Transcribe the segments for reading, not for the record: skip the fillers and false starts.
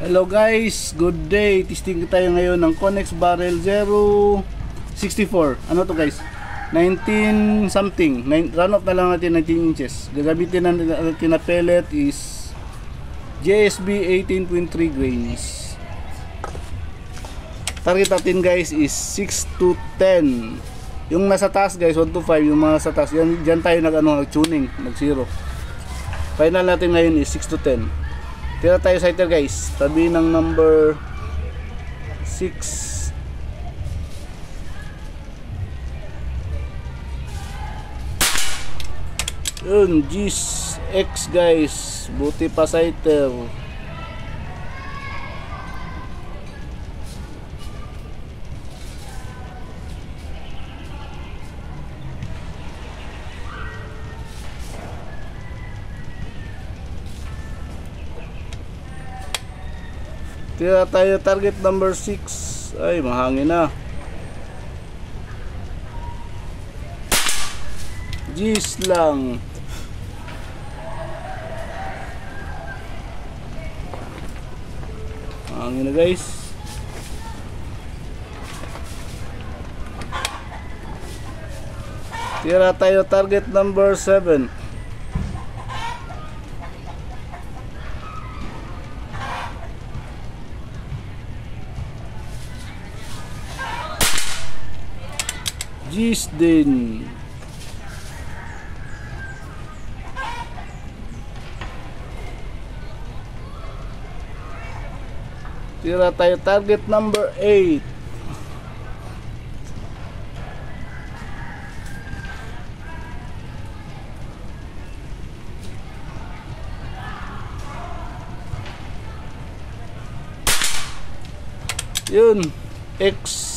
Hello guys, good day. Testing tayo ngayon ng Connex Barrel 064. Ano to guys? 19 something. Run off na lang natin 19 inches. Gagamitin natin na pellet is JSB 18.3 grains. Target natin guys is 6 to 10. Yung nasa taas guys, 1 to 5. Yung mga sa taas, dyan tayo nag-tuning, nag-zero. Final natin ngayon is 6 to 10. Tira tayo sighter guys, tabi ng number 6. Yun, G's X guys, buti pa sighter. Tira tayo target number 6. Ay, mahangin na. G's lang. Mahangin na guys. Tira tayo target number 7. G's din. Tira tayo target number 8. Yun, X.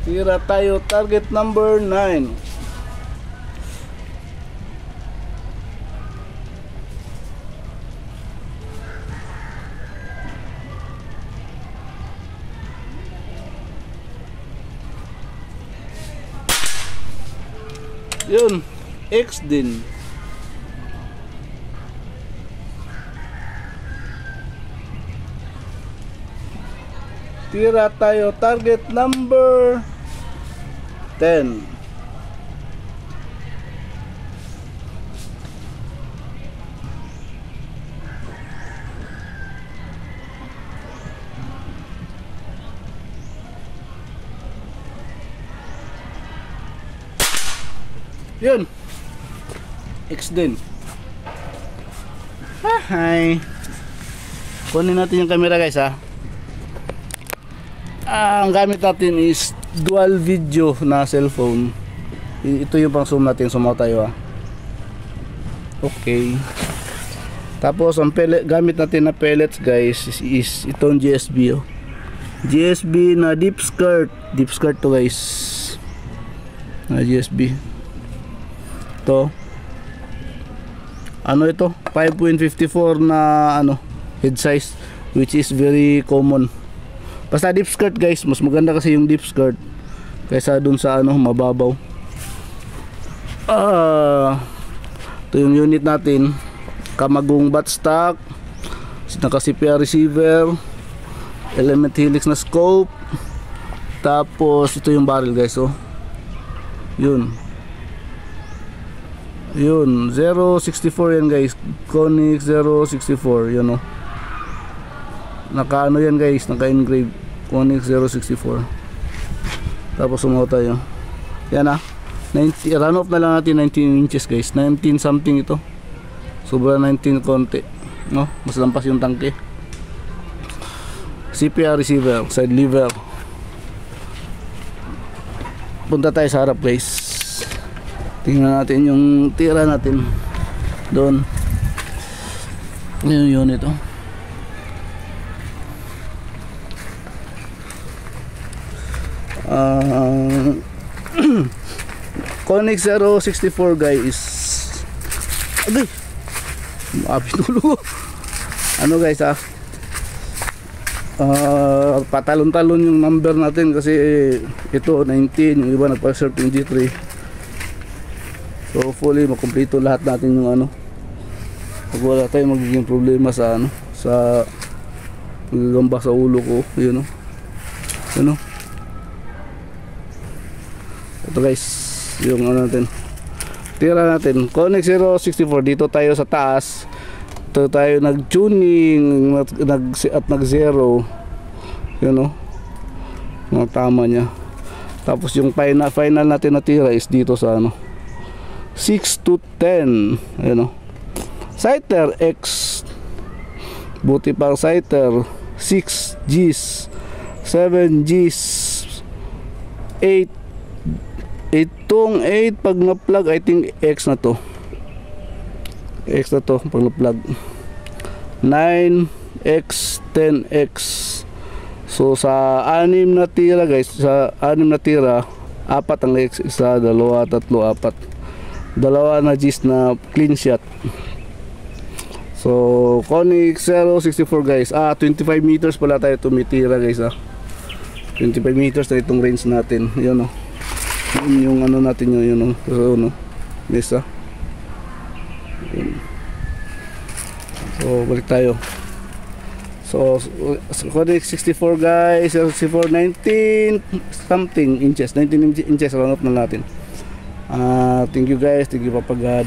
Tira tayo target number 9. Yun, X din. Tira tayo target number 10. Yun, X din. Hi. Kunin natin yung camera guys ha. Ang gamit natin is dual video na cellphone. Ito yung pang zoom natin, sumaw tayo ha. Okay. Tapos ang gamit natin na pellets guys is itong GSB oh. GSB na deep skirt to guys. Na GSB. Ito. Ano ito? 5.54 na head size, which is very common. Basta deep skirt guys, mas maganda kasi yung deep skirt kaysa dun sa mababaw. Ito yung unit natin. Kamagong buttstock, naka CPR receiver, element helix na scope. Tapos ito yung barrel guys oh. Yun 064 yan guys, Connex 064 yun oh. Naka yan guys, naka engrave Connex 064. Tapos sumaw tayo. Yan 90, run off na lang natin 19 inches guys. 19 something ito. Sobra 19 konti. No? Mas lampas yung tangke. CPR receiver, side lever. Punta tayo sa harap guys. Tingnan natin yung tira natin doon. Yung unit oh. Connex 064 guys. Agay, Abi tulo. Ano guys patalon-talon yung number natin kasi ito 19, yung iba nagpa-shirt yung G3. So hopefully makumpleto lahat natin yung ano, pag wala tayong magiging problema sa ano, sa magagamba sa ulo ko, yun o, yun o. Ito guys, yung ano natin, tira natin Konex 064. Dito tayo sa taas, ito tayo nag-tuning at nag-zero, yun o, mga tama nya. Tapos yung final natin na tira is dito sa ano, 6 to 10, ayun o. Sighter X, buti pang sighter, 6 Gs, 7 Gs, 8. Itong 8 pag na-plug, I think X na to. X na to pag na-plug. 9X, 10X. So sa 6 na tira guys, sa 6 na tira, 4 ang X, isa, 2, 3, 4. 2 na Gs na clean shot. So Konex 064 guys, 25 meters pala tayo tumitira guys 25 meters na itong range natin. Yun o, yung ano natin yun o, so no, mesa. So balik tayo. So Konex 64 guys, 64, 19 something inches, 19 inches round up na natin. Thank you guys, thank you Papa God.